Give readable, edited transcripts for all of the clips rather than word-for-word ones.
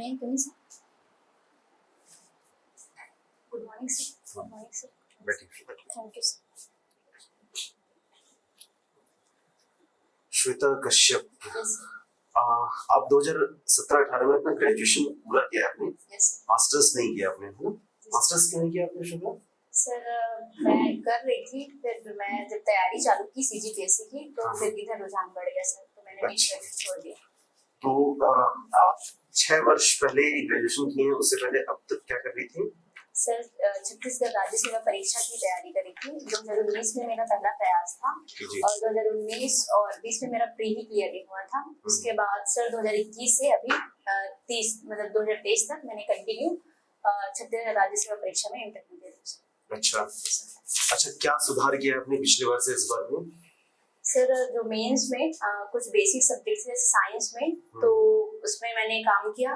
May I come in, sir? Good morning, sir. Good morning, sir. Thank you, sir. Shweta Kashyap, Yes, sir. आप 2017-18 में अपना graduation पूरा किया आपने, Yes, sir. मास्टर्स नहीं किया आपने, है ना? मास्टर्स क्यों नहीं किया आपने श्वेता? सर मैं कर रही थी, फिर मैं जब तैयारी चालू की सीजीपीएससी की तो हाँ। फिर इधर रुझान बढ़ गया सर, तो मैंने बीच अच्छा। में छोड़ दिया। तो आप 6 वर्ष पहले ग्रेजुएशन किए हैं, उससे पहले अब तक क्या कर रही थी? सर छत्तीसगढ़ राज्य सेवा परीक्षा की तैयारी करी थी। 2019 में मेरा पहला प्रयास था जी। और 2019 और 20 में मेरा प्री ही क्लियर हुआ था। उसके बाद सर 2021 से अभी 2023 तक मैंने कंटिन्यू छत्तीसगढ़ राज्य सेवा परीक्षा में इंटरव्यू दिया। अच्छा, क्या सुधार किया आपने पिछले बार से इस बार में? सर जो मेंस में कुछ बेसिक सब्जेक्ट्स जैसे साइंस में तो उसमें मैंने काम किया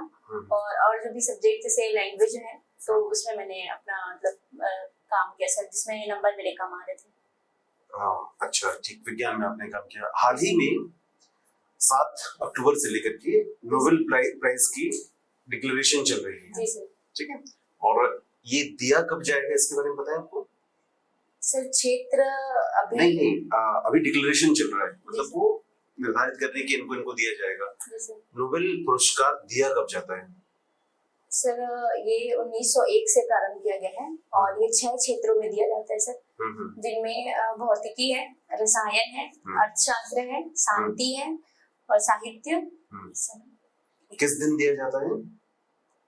और जो भी सब्जेक्ट जैसे लैंग्वेज है तो उसमें मैंने अपना मतलब काम किया सर, जिसमें नंबर मेरे कम आ रहे थे। अच्छा, ठीक, विज्ञान में आपने काम किया। हाल ही में 7 अक्टूबर से लेकर के नोबेल प्राइज की डिक्लेरेशन चल रही है। जी सर। ठीक है, और ये दिया कब जाएगा इसके बारे में पता है आपको? सर क्षेत्र अभी नहीं, अभी डिक्लेरेशन चल रहा है, मतलब वो निर्धारित करने की इनको दिया जाएगा। नोबेल पुरस्कार दिया कब जाता है? सर ये 1901 से प्रारंभ किया गया है और ये 6 क्षेत्रों में दिया जाता है सर, जिनमें भौतिकी है, रसायन है, अर्थशास्त्र है, शांति है और साहित्य। किस दिन दिया जाता है?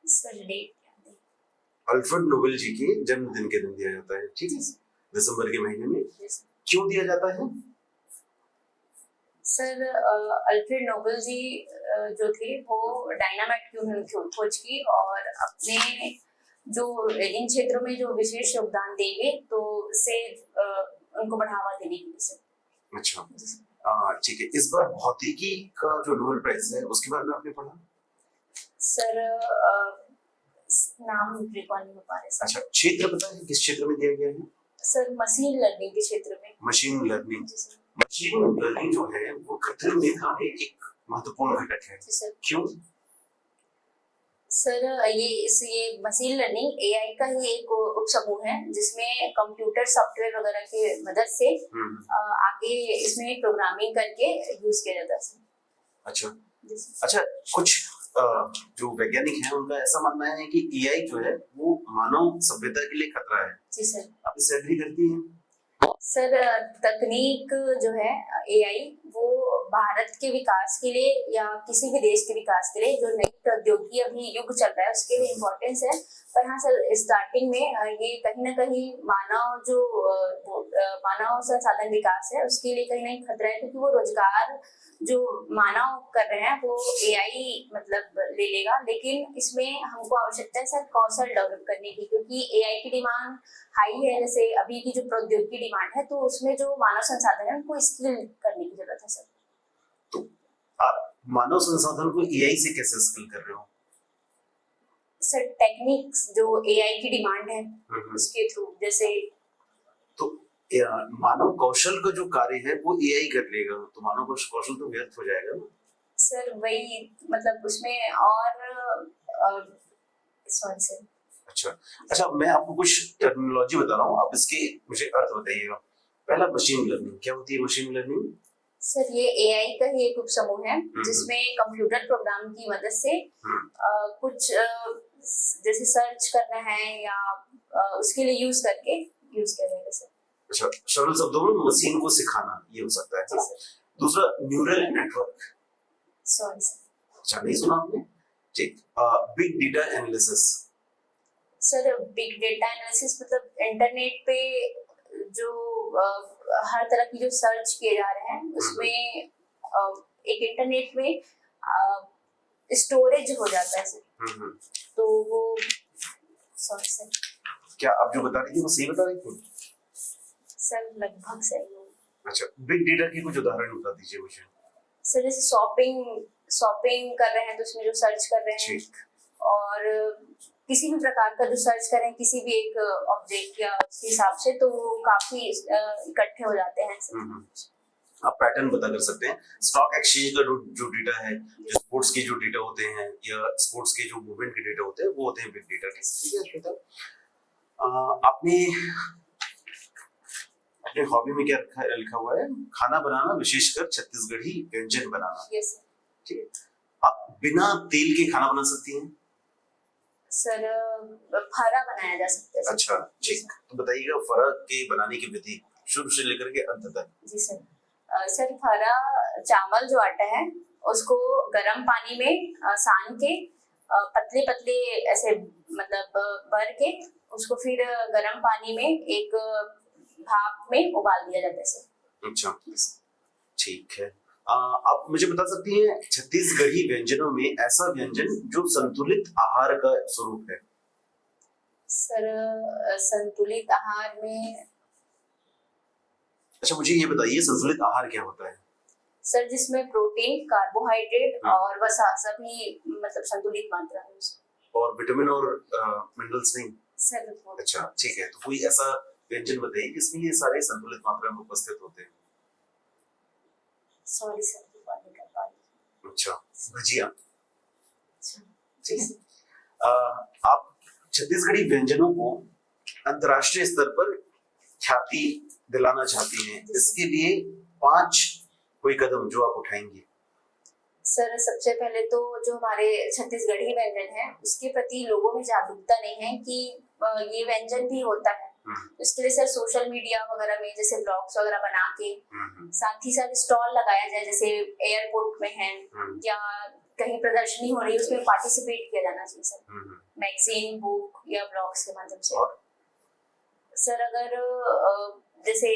सर डेट अल्फ्रेड नोबेल जी के जन्मदिन के दिन दिया जाता है। ठीक है, दिसंबर के महीने में। क्यों दिया जाता है? सर अल्फ्रेड नोबेल जी जो थे वो डायनामाइट की उन्होंने खोज की और अपने जो इन क्षेत्रों में जो विशेष योगदान देंगे तो उससे उनको बढ़ावा देने के लिए सर। अच्छा, ठीक है, इस बार भौतिकी का जो नोबेल प्राइज है उसके बारे में आपने पढ़ा? सर नाम रिकॉल नहीं हो पा रहे सर। अच्छा, क्षेत्र पता है किस क्षेत्र में दिया गया है? सर मशीन लर्निंग के क्षेत्र में। मशीन लर्निंग जो है वो कृत्रिम मेधा में एक महत्वपूर्ण घटक है। क्यों? सर ये मशीन लर्निंग एआई का ही एक उपसमूह है जिसमें कंप्यूटर सॉफ्टवेयर वगैरह की मदद से आगे इसमें प्रोग्रामिंग करके यूज किया जाता है। अच्छा, कुछ जो वैज्ञानिक हैं उनका ऐसा मानना है कि एआई जो है वो मानव सभ्यता के लिए खतरा है। जी सर। आप इससे एग्री करती हैं? सर तकनीक जो है एआई वो भारत के विकास के लिए या किसी भी देश के विकास के लिए जो नई प्रौद्योगिकी अभी युग चल रहा है उसके लिए इम्पोर्टेंस है। पर हाँ सर, स्टार्टिंग में ये कहीं ना कहीं मानव संसाधन विकास है उसके लिए कहीं ना कहीं खतरा है, क्योंकि वो रोजगार जो मानव कर रहे हैं वो एआई मतलब ले लेगा। लेकिन इसमें हमको आवश्यकता है सर कौशल डेवलप करने की, क्योंकि एआई की डिमांड हाई है। जैसे अभी की जो प्रौद्योगिकी डिमांड है तो उसमें जो मानव संसाधन है उनको स्किल करने की जरूरत है सर। तो आप मानव संसाधन को एआई से कैसे स्किल कर रहे हो? सर टेक्निक्स जो एआई की डिमांड है उसके थ्रू, जैसे तो मानव कौशल का जो कार्य है वो एआई कर लेगा, तो मानव कौशल तो व्यर्थ हो जाएगा ना सर। वही मतलब उसमें और सॉरी सर। अच्छा, मैं आपको कुछ टर्मिनोलॉजी बता रहा हूँ, आप इसके मुझे अर्थ बताइएगा। पहला, मशीन लर्निंग। क्या होती है मशीन लर्निंग? सर ये एआई का ही एक उपसमूह है जिसमें कंप्यूटर प्रोग्राम की मदद से कुछ जैसे सर्च करना है या उसके लिए यूज किया जाएगा सर। अच्छा, सरल शब्दों में मशीन को सिखाना, ये हो सकता है। दूसरा, न्यूरल नेटवर्क। Sorry sir. अच्छा, नहीं सुना आपने? ठीक। Big data analysis. Sir big data analysis मतलब इंटरनेट पे जो हर तरह की जो सर्च किए जा रहे हैं उसमें एक इंटरनेट में स्टोरेज हो जाता है सर। तो वो सॉरी सर। क्या आप जो बता रही थी वो सही बता रही थी? सर लगभग सही हो। अच्छा, बिग डेटा के कुछ उदाहरण बता दीजिए मुझे। सर जैसे शॉपिंग कर रहे हैं तो उसमें जो सर्च कर रहे हैं और किसी भी प्रकार का जो सर्च करें किसी भी एक ऑब्जेक्ट या उसके हिसाब से, तो वो काफी इकट्ठे हो जाते हैं सर। आप पैटर्न पता कर सकते हैं। स्टॉक एक्सचेंज का जो डेटा है, जो स्पोर्ट्स के जो डेटा होते हैं या स्पोर्ट्स के जो मूवमेंट के डेटा होते हैं, वो होते हैं बिग डेटा के। ठीक है श्वेता, आपने अपने हॉबी में क्या लिखा हुआ है? खाना बनाना, विशेषकर छत्तीसगढ़ी व्यंजन बनाना। यस ठीक है, आप बिना तेल के खाना बना सकती हैं? सर, फरा बनाया जा सकता है सर। अच्छा ठीक, तो बताइएगा फरा के बनाने की विधि शुरू से लेकर के अंत तक। जी सर। सर, फरा चावल जो आटा है उसको गर्म पानी में सान के पतले पतले ऐसे मतलब भर के उसको फिर गर्म पानी में एक भाप में उबाल दिया जाता है सर। अच्छा ठीक है, आप मुझे बता सकती हैं छत्तीसगढ़ी व्यंजनों में ऐसा व्यंजन जो संतुलित आहार का स्वरूप है? सर, संतुलित आहार में अच्छा मुझे ये बताइए, संतुलित आहार क्या होता है? सर, जिसमें प्रोटीन, कार्बोहाइड्रेट हाँ। और वसा सभी मतलब संतुलित मात्रा में उसमें। और विटामिन और मिनरल्स नहीं? सर अच्छा ठीक है, तो कोई ऐसा व्यंजन बताइए जिसमें ये सारे संतुलित मात्रा में उपस्थित होते हैं। सॉरी सर, रिकॉर्ड नहीं कर पा रही। अच्छा, भजिया। अच्छा, ठीक है, आप छत्तीसगढ़ी व्यंजनों को अंतर्राष्ट्रीय स्तर पर ख्याति दिलाना चाहती हैं, इसके लिए 5 कोई कदम जो आप उठाएंगी। सर, सबसे पहले तो जो हमारे छत्तीसगढ़ी व्यंजन है उसके प्रति लोगों में जागरूकता नहीं है कि ये व्यंजन भी होता है। इसके लिए सर सोशल मीडिया वगैरह में जैसे ब्लॉग्स वगैरह बना के साथ ही साथ स्टॉल लगाया जाए, जैसे एयरपोर्ट में है या कहीं प्रदर्शनी हो रही है उसमें पार्टिसिपेट किया जाना चाहिए सर, मैगजीन, बुक या ब्लॉग्स के माध्यम से। सर, अगर जैसे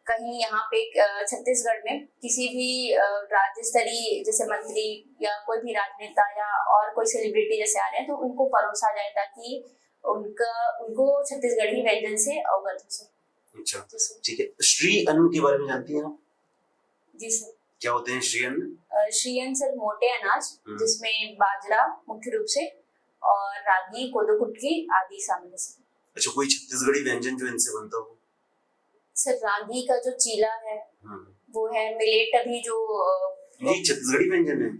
कहीं यहाँ पे छत्तीसगढ़ में किसी भी राज्य स्तरीय जैसे मंत्री या कोई भी राजनेता या और कोई सेलिब्रिटी जैसे आ रहे हैं तो उनको परोसा जाए ताकि उनको छत्तीसगढ़ी व्यंजन से अवगत हो सके। अच्छा ठीक है, श्री अन्न के बारे में जानती हैं आप? जी सर। क्या होते हैं श्री अन्न? श्री अन्न सर मोटे अनाज जिसमें बाजरा मुख्य रूप से और रागी, कोदो कुटकी आदि शामिल है। अच्छा, कोई छत्तीसगढ़ी व्यंजन जो इनसे बनता हो? सर, रागी का जो चीला है वो है, मिलेट अभी जो ये छत्तीसगढ़ी व्यंजन है।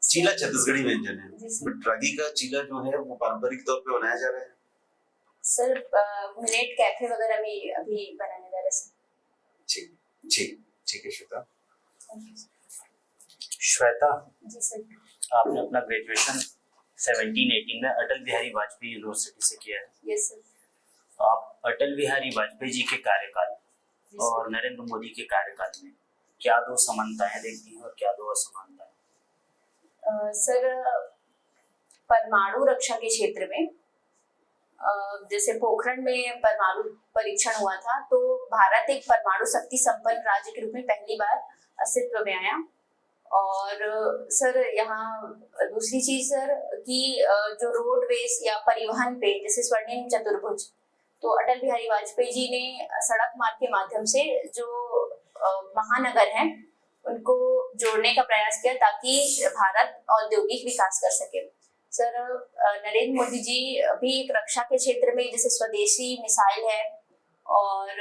चीला छत्तीसगढ़ी व्यंजन है, बट रागी का चीला जो है वो पारंपरिक तौर पे बनाया जा रहा है। सर, मिलेट कैफे वगैरह में अभी बनाने जा रहे हैं। ठीक ठीक ठीक है श्वेता। श्वेता, जी सर। आपने अपना ग्रेजुएशन 17-18 में अटल बिहारी वाजपेयी यूनिवर्सिटी से किया है। Yes sir. आप अटल बिहारी वाजपेयी जी के कार्यकाल और नरेंद्र मोदी के कार्यकाल में क्या दो समानताएं देखती हैं और क्या दो असमानताएं? सर, परमाणु रक्षा के क्षेत्र में जैसे पोखरण में परमाणु परीक्षण हुआ था तो भारत एक परमाणु शक्ति संपन्न राज्य के रूप में पहली बार अस्तित्व में आया। और सर, यहाँ दूसरी चीज सर कि जो रोडवेज या परिवहन पे जैसे स्वर्णिम चतुर्भुज, तो अटल बिहारी वाजपेयी जी ने सड़क मार्ग के माध्यम से जो महानगर हैं उनको जोड़ने का प्रयास किया ताकि भारत औद्योगिक विकास कर सके। सर, नरेंद्र मोदी जी भी एक रक्षा के क्षेत्र में जैसे स्वदेशी मिसाइल है और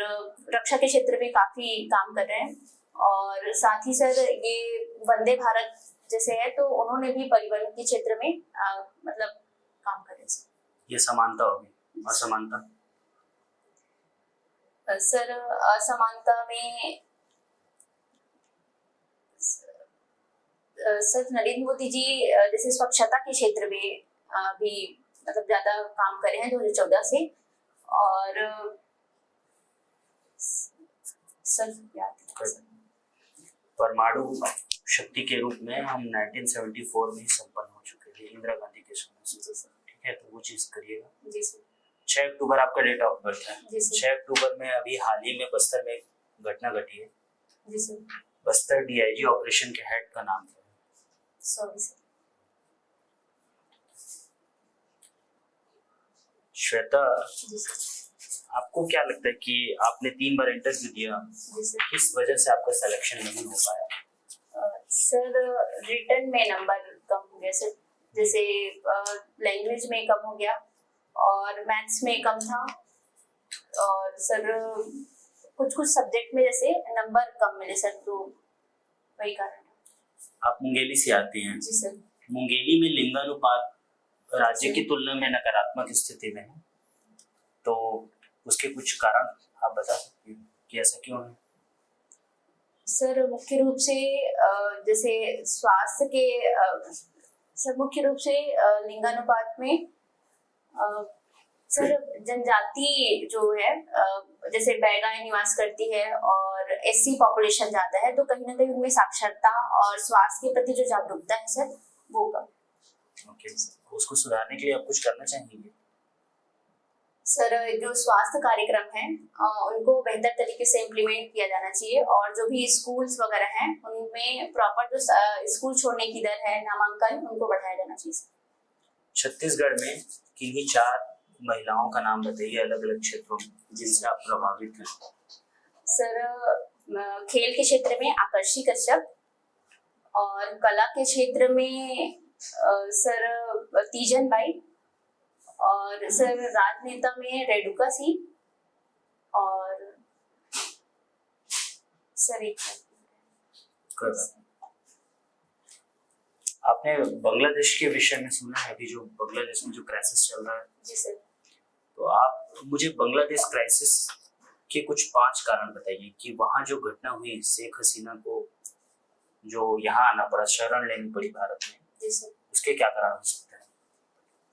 रक्षा के क्षेत्र में काफी काम कर रहे हैं। और साथ ही सर ये वंदे भारत जैसे है तो उन्होंने भी परिवहन के क्षेत्र में मतलब काम कर रहे हैं। ये समानता होगी। असमानता? सर, असमानता में सर नरेंद्र मोदी जी जैसे स्वच्छता के क्षेत्र में भी मतलब ज्यादा काम करे हैं 2014 से। और सर परमाणु शक्ति के रूप में हम 1974 में ही संपन्न हो चुके थे इंदिरा गांधी के समय से। ठीक है, तो वो चीज करिएगा। जी सर। 6 अक्टूबर आपका डेट ऑफ बर्थ है। जी सर। 6 अक्टूबर में अभी हाल ही में बस्तर में घटना घटी है। जी सर। बस्तर डीआईजी ऑपरेशन के हेड का नाम क्या है? Sorry sir. श्वेता, जी सर। आपको क्या लगता है कि आपने 3 बार इंटरव्यू दिया, किस वजह से आपका सिलेक्शन नहीं हो पाया? सर, रिटन में नंबर कम हो गया सर, जैसे लैंग्वेज में कम हो गया और मैथ्स में कम था। और सर कुछ कुछ सब्जेक्ट में जैसे नंबर कम मिले सर, तो वही कारण है। आप मुंगेली से आते हैं। जी सर। मुंगेली में लिंगानुपात राज्य की तुलना में नकारात्मक स्थिति में है, तो उसके कुछ कारण आप बता सकते हैं कि ऐसा क्यों है? सर मुख्य रूप से जैसे स्वास्थ्य के सर मुख्य रूप से लिंगानुपात में सर जनजाति जो है जैसे बैगाएं निवास करती है और एससी पॉपुलेशन ज्यादा है, तो कहीं ना कहीं उनमें साक्षरता और स्वास्थ्य के प्रति जो जागरूकता है सर वो कम। ओके, उसको सुधारने के लिए आप कुछ करना चाहेंगे? सर जो स्वास्थ्य कार्यक्रम है उनको बेहतर तरीके से इम्प्लीमेंट किया जाना चाहिए, और जो भी स्कूल्स वगैरह हैं उनमें प्रॉपर जो स्कूल छोड़ने की दर है, नामांकन, उनको बढ़ाया जाना चाहिए। छत्तीसगढ़ में किन्हीं 4 महिलाओं का नाम बताइए अलग अलग क्षेत्रों में जिनसे आप प्रभावित हैं। सर खेल के क्षेत्र में आकर्षी कश्यप, और कला के क्षेत्र में सर तीजन बाई, और सर राजनेता में रेणुका सिंह, और सर एक आपने बांग्लादेश के विषय में सुना है कि जो बांग्लादेश में जो क्राइसिस चल रहा है? जी सर। तो आप मुझे बांग्लादेश क्राइसिस के कुछ 5 कारण बताइए कि वहाँ जो घटना हुई, शेख हसीना को जो यहाँ आना पड़ा, शरण लेनी पड़ी भारत में, जी सर। उसके क्या कारण हो सकते हैं?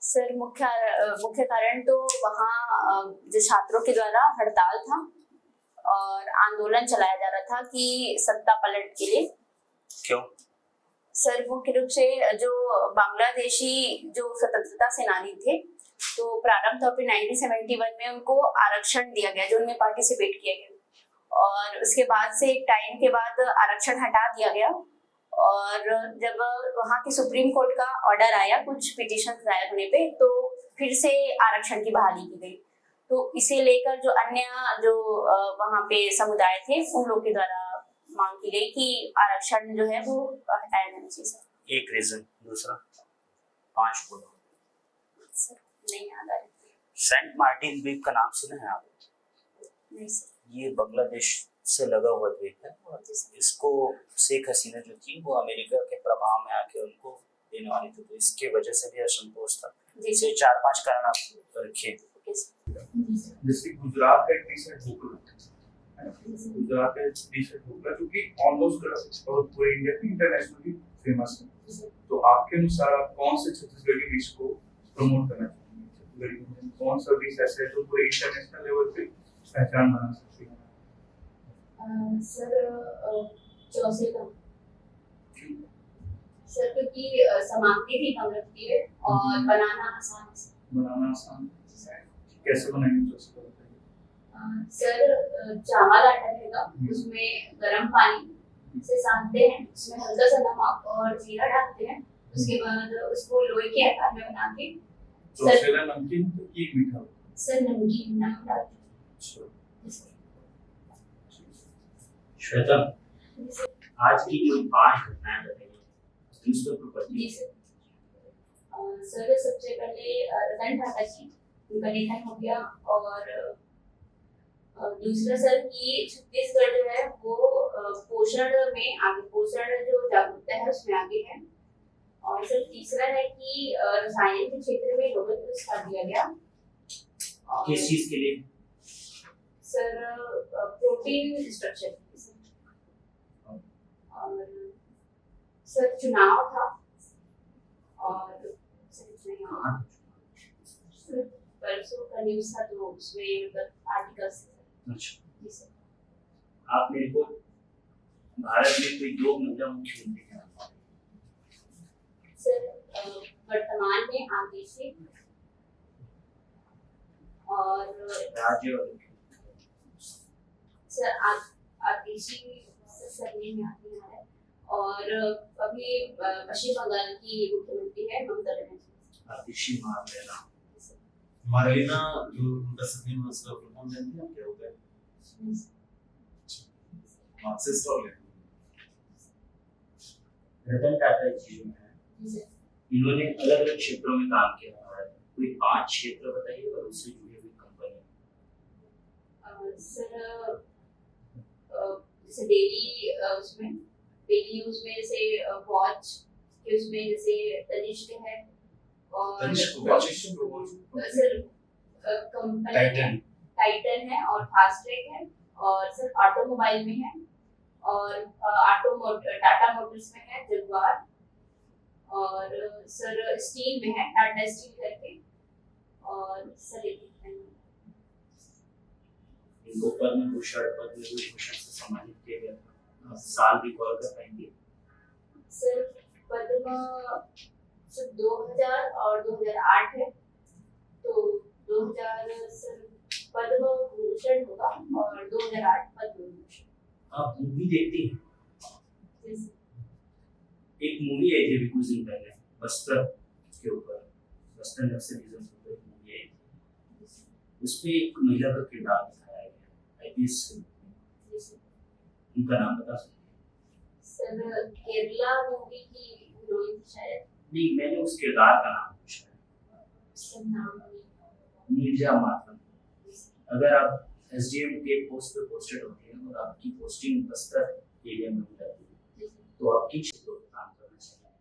सर मुख्य कारण तो वहाँ जो छात्रों के द्वारा हड़ताल था और आंदोलन चलाया जा रहा था कि सत्ता पलट के लिए। क्यों? सर मुख्य रूप से जो बांग्लादेशी जो स्वतंत्रता सेनानी थे, तो प्रारंभ तौर पे 1971 में उनको आरक्षण दिया गया जो उनमें पार्टिसिपेट किया गया, और उसके बाद से एक टाइम के बाद आरक्षण हटा दिया गया, और जब वहाँ के सुप्रीम कोर्ट का ऑर्डर आया कुछ पिटीशन दायर होने पे, तो फिर से आरक्षण की बहाली की गई। तो इसे लेकर जो अन्य जो वहाँ पे समुदाय थे उन लोगों के द्वारा मांग की गई कि आरक्षण जो है वो हटाया जाना चाहिए। एक रीजन। दूसरा 5 बोलो। सर नहीं याद आ रहा। सेंट मार्टिन द्वीप का नाम सुने हैं आप? नहीं सर। ये बांग्लादेश से लगा हुआ द्वीप है, और इसको शेख हसीना जो थी वो अमेरिका के प्रभाव में आके उनको देने वाली थी, तो इसके वजह से भी असंतोष था। इसे 4-5 कारण आप रखिए। जैसे गुजरात का एक टी-शर्ट ढोकला, गुजरात का टी-शर्ट ढोकला जो कि ऑलमोस्ट और पूरे इंडिया में इंटरनेशनली फेमस है। तो आपके अनुसार आप कौन से छत्तीसगढ़ी डिश को प्रमोट करना चाहेंगे? छत्तीसगढ़ी में कौन सा डिश ऐसा है जो पूरे इंटरनेशनल लेवल पे पहचान बना सकती है? सर चौसेला सर, क्योंकि सामग्री भी कम लगती है और बनाना आसान है। बनाना आसान है। कैसे बनाएंगे चौसेला बताइए? सर चावल आटा रहेगा, उसमें गर्म पानी से सानते हैं, उसमें हल्का सा नमक और जीरा डालते हैं, उसके बाद उसको लोई के आकार में बना के। चौसेला नमकीन तो की मीठा? सर नमकीन नमक डालते हैं। श्वेता, आज की जो 5 घटनाएं बताइए न्यूज़पेपर पढ़ती जी सर। सर सबसे पहले रतन टाटा जी, उनका निधन हो गया, और दूसरा सर कि छत्तीसगढ़ जो है वो पोषण में आगे, पोषण जो जागरूकता है उसमें आगे है, और सर तीसरा है कि रसायन के क्षेत्र में नोबेल पुरस्कार दिया गया। किस चीज के लिए? सर प्रोटीन स्ट्रक्चर, और सर चुनाव था, और परसों का न्यूज़ था तो उसमें मतलब आर्टिकल्स। अच्छा, आप मेरे को भारत में कोई 2 महिला मुख्यमंत्री हैं? सर वर्तमान में आदेशी और राज्य सर आदेशी सरने में आती है, और अभी पश्चिम बंगाल की मुख्यमंत्री है ममता बनर्जी। आतिशी मारलेना। मार्लिना जो उनका सभी में उसका फुल फॉर्म जानते हैं क्या होता है? मार्क्सिस्ट और रतन टाटा जी जो है इन्होंने अलग अलग क्षेत्रों में काम किया है, कोई 5 क्षेत्र बताइए और उससे जुड़ी हुई कंपनी। सर जैसे डेली उसमें डेली यूज में जैसे वॉच के उसमें जैसे तनिष्क है और सर कंपनी टाइटन टाइटन है और फास्ट्रैक है और सर ऑटोमोबाइल में है और टाटा मोटर्स में है जगुआर और सर स्टील में है टाटा स्टील करके और सर इनको पद्म भूषण से सम्मानित किया गया था, साल रिकॉल कर पाएंगे? सर पद्म सर 2000 और 2008 है, तो 2000 सर पद्म भूषण होगा और 2008 पद्म भूषण। आप मूवी देखती हैं? जैसे एक मूवी आई थी अभी कुछ दिन पहले बस्तर के ऊपर, बस्तर नक्सलिज्म के ऊपर मूवी आई थी, उसमें एक महिला का किरदार दिखाया गया आईपीएस से, उनका नाम बता सकते हैं? सर केरला मूवी की हीरोइन थी शायद। नहीं, मैंने उस किरदार का नाम पूछा है। सर नाम नीरजा माथुर। अगर आप एसडीएम के पोस्ट पे पोस्टेड होती हैं और आपकी पोस्टिंग बस्तर एरिया में हो जाती है, तो आप किन क्षेत्रों में काम करना चाहिए?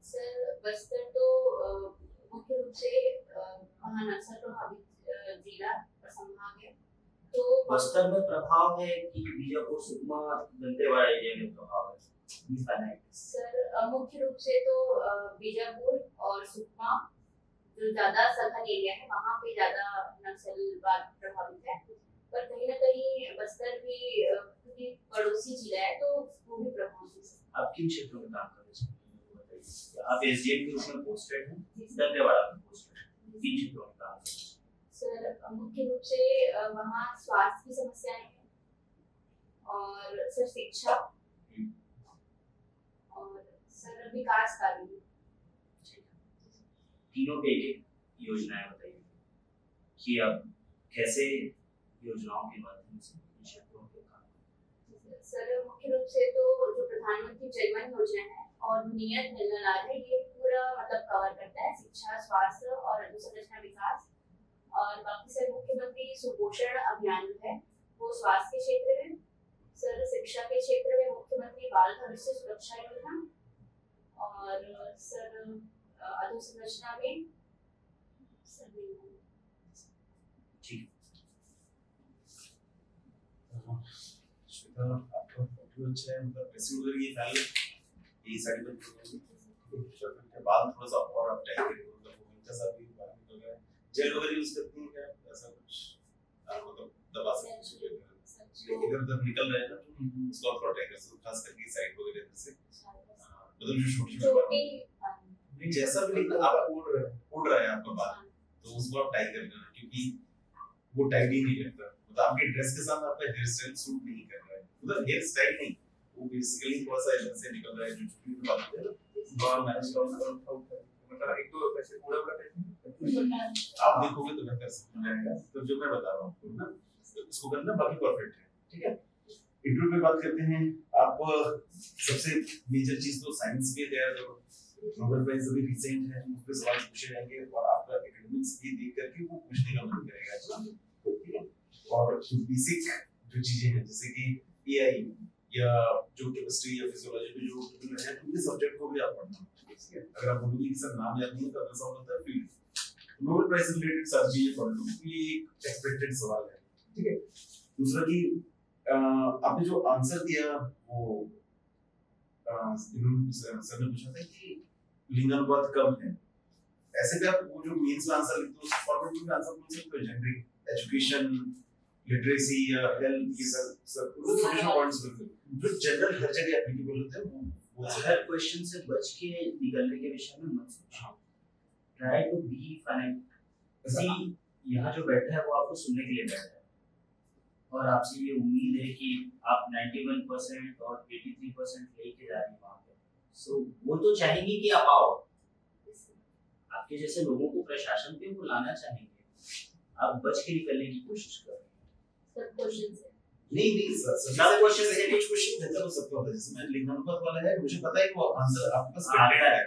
सर बस्तर तो मुख्य रूप से वहाँ नक्सल प्रभावित जिला और संभाग है, तो बस्तर में प्रभाव है कि बीजापुर सुकमा दंतेवाड़ा एरिया में प्रभाव है? सर मुख्य रूप से तो बीजापुर और सुकमा जो ज्यादा सघन एरिया है वहाँ पे ज्यादा नक्सलवाद प्रभावित है, पर कहीं ना कहीं बस्तर भी क्योंकि पड़ोसी जिला है तो वो भी प्रभावित है। आप किन क्षेत्रों में काम कर रहे हैं? आप एसडीएम के उसमें पोस्टेड हैं, दंतेवाड़ा में पोस्टेड हैं, किन क्षेत्रों में काम कर रहे हैं? सर मुख्य रूप से वहाँ स्वास्थ्य की समस्याएं हैं और सर शिक्षा और सर विकास कार्य। तीनों पे एक योजनाएं बताइए कि आप कैसे योजनाओं के माध्यम से क्षेत्रों के काम। सर मुख्य रूप से तो जो प्रधानमंत्री जन योजना है और नियत जन लाभ है, ये पूरा मतलब कवर करता है शिक्षा, स्वास्थ्य और अधोसंरचना विकास। और बाकी सर मुख्यमंत्री सुपोषण अभियान है वो स्वास्थ्य के क्षेत्र में, सर शिक्षा के क्षेत्र में मुख्यमंत्री बाल भविष्य सुरक्षा योजना और सर अधोसंरचना में ठीक। श्वेता, आपका फोटो अच्छा है, मतलब ड्रेसिंग वगैरह ये पहले ये साड़ी में के बाल थोड़ा सा और आप टाइट करिए, मतलब वो इनका सा भी बाल निकल गया है। जेल वगैरह यूज करती हैं क्या, ऐसा कुछ मतलब दबा सकते हैं इधर उधर निकल रहा है ना, तो उसको आप प्रोटेक्ट कर सकते हो, खास करके साइड वगैरह से मतलब जो छोटी नहीं जैसा भी आप उड़ रहा है आपका बाल, तो उसको आप टाई कर लेना, क्योंकि वो टाइट ही नहीं लगता, मतलब आपके ड्रेस के साथ आपका हेयर स्टाइल सूट नहीं कर रहा है, मतलब हेयर स्टाइल नहीं, वो बेसिकली थोड़ा सा इधर से निकल रहा है जो छोटी बात है ना, और मैनेज करना मतलब एक तो ऐसे पूरा आप देखोगे तो बेहतर समझ आएगा। तो जो मैं बता रहा हूँ आपको ना, इसको करना बाकी परफेक्ट है, ठीक है। इंटरव्यू पे बात करते हैं, आप सबसे मेजर चीज तो साइंस भी तैयार करो, नोबेल प्राइज अभी रिसेंट है, उस पे सवाल पूछे जाएंगे और आपका एकेडमिक्स भी देख करके वो पूछने का मन करेगा, ठीक है। और बेसिक जो चीजें हैं जैसे कि एआई या जो केमिस्ट्री या फिजियोलॉजी में जो है उनके सब्जेक्ट को भी आप पढ़ना, ठीक है। अगर आप बोलोगे कि सर नाम याद नहीं है तो ऐसा होता है field Nobel prize related sir जी ये पढ़ लो, ये एक एक्सपेक्टेड सवाल है, ठीक है। दूसरा कि आपने जो आंसर दिया वो सर ने पूछा था कि लिंगानुपात कम है, ऐसे भी आप वो जो मेंस में आंसर लिखते हो उस फॉर्मेट में आंसर बोल सकते हो, जेंडरिंग, एजुकेशन, लिटरेसी या हेल्थ, ये सब छोटे पॉइंट्स बिल्कुल जो जनरल हर जगह एप्लीकेबल होते हैं वो हर क्वेश्चन से बच के निकलने के विषय में मत सोचो, ट्राई टू बी फाइनेंट। सी यहाँ जो बैठा है वो आपको सुनने के लिए बैठा है और आपसे ये उम्मीद है कि आप 91% और 83% लेके जा रहे हैं वहाँ पे, सो वो तो चाहेंगे कि आप आओ, आपके जैसे लोगों को प्रशासन पे वो लाना चाहेंगे, आप बच के निकलने की कोशिश कर रहे हैं। सब क्वेश्चन से नहीं सर सब क्वेश्चन से कुछ क्वेश्चन बेहतर हो सकता है, जैसे मैं लिंगानुपात वाला है मुझे पता है कि वो आंसर आपके पास कंटेंट है,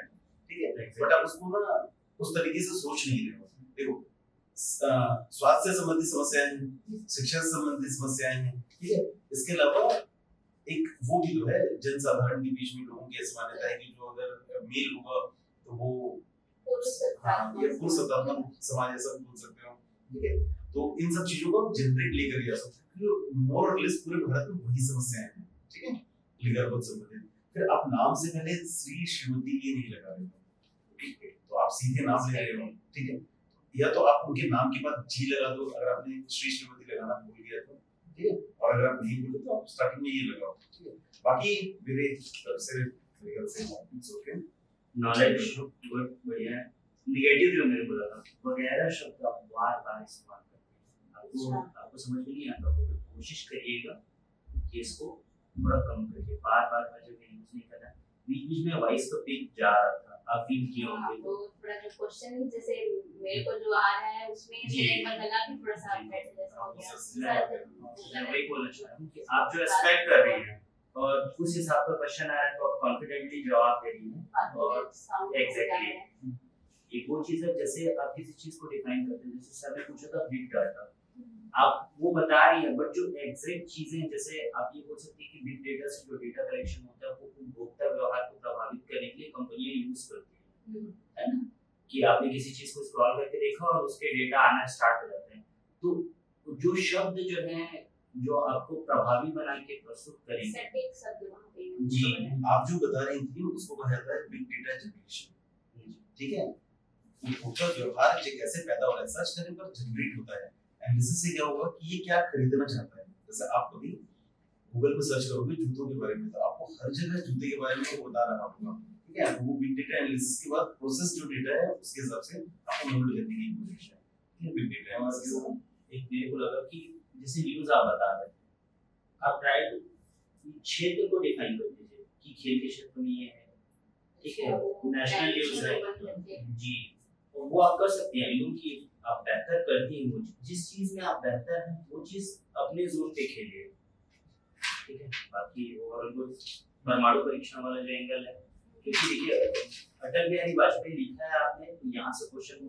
ठीक है, बट आप उसको ना उस तरीके से सोच नहीं रहे हो। देखो स्वास्थ्य से संबंधित समस्याएं हैं, शिक्षा से संबंधित समस्याएं हैं, ठीक है। इसके अलावा एक वो भी तो है, जनसाधारण के बीच में लोगों की ऐसी मान्यता है कि जो अगर मेल होगा तो वो ये पुरुष सत्तात्मक समाज ऐसा बोल सकते हो, ठीक है। तो इन सब चीजों को जनरेट लेकर जा सकते हो, मोर और लेस पूरे भारत में वही समस्याएं हैं, ठीक है, लीगल पद संबंधित। फिर आप नाम से पहले श्री श्रीमती ये नहीं लगा रहे हो, ठीक है, तो आप सीधे नाम ले रहे हो, ठीक है। या तो आप उनके नाम के बाद जी लगा दो, अगर आपने श्री श्रीमती लगाना भूल गया तो, ठीक है, और अगर आप नहीं भूले तो आप स्टार्टिंग में ये लगाओ, ठीक है। बाकी मेरे तरफ से लीगल से इट्स ओके। नॉलेज बहुत बढ़िया है। निगेटिव जो मैंने बोला था वगैरह शब्द आप बार-बार इस्तेमाल करते हैं, आपको समझ में नहीं आता तो कोशिश करिएगा कि इसको थोड़ा कम करके बार-बार हर जगह यूज नहीं करना। बीच-बीच में वॉइस का पिक जा रहा था, आप फील किए होंगे। तो थोड़ा जो क्वेश्चन जैसे मेरे को जो आ रहा है उसमें से बदलना भी थोड़ा सा बेटर जैसा हो गया। मैं वही बोलना चाह रहा हूँ कि आप जो एक्सपेक्ट कर रही हैं और उस हिसाब का क्वेश्चन आ रहा है तो आप कॉन्फिडेंटली जवाब दे रही हैं। और एग्जैक्टली एक वो चीज है, जैसे आप किसी चीज को डिफाइन करते हैं, जैसे सर ने पूछा था बिग डाटा, आप वो बता रही हैं, बट जो एग्जैक्ट चीजें, जैसे आप ये बोल सकती हैं कि बिग डेटा से जो डेटा कलेक्शन होता है वो उपभोक्ता व्यवहार को प्रभावित करने के लिए कंपनियां यूज करती हैं, है ना, कि आपने किसी चीज को स्क्रॉल करके देखा और उसके डेटा आना स्टार्ट हो जाते हैं। तो जो शब्द जो है जो आपको प्रभावी बना के प्रस्तुत करेंगे जी, आप जो बता रही थी उसको कहा जाता है बिग डेटा जनरेशन, ठीक है। उपभोक्ता व्यवहार जो कैसे पैदा हो रहा है, सर्च करने पर जनरेट होता है। एनालिसिस से क्या होगा कि ये क्या खरीदना चाहता है। जैसे आप कभी गूगल पे सर्च करोगे जूतों के बारे में तो आपको हर जगह जूते के बारे में वो बता रहा होगा, ठीक है। तो वो बिग डेटा एनालिसिस के बाद प्रोसेस जो डेटा है उसके हिसाब से आपको मोल्ड करने की कोशिश है, ठीक है। बिग डेटा एनालिसिस एक मेरे को लगा कि जैसे न्यूज़ आप बता रहे हैं, आप ट्राई क्षेत्र को डिफाइन कर दीजिए कि खेल के क्षेत्र में ये है, ठीक है, नेशनल न्यूज़ है जी, तो वो आप कर सकते हैं क्योंकि आप बेहतर करती हैं वो जिस चीज़ में आप बेहतर हैं वो चीज़ अपने जोन पे खेलिए, ठीक है। बाकी ओवरऑल परमाणु परीक्षण वाला जो एंगल है, क्योंकि देखिए अटल बिहारी वाजपेयी लिखा है आपने, यहाँ से क्वेश्चन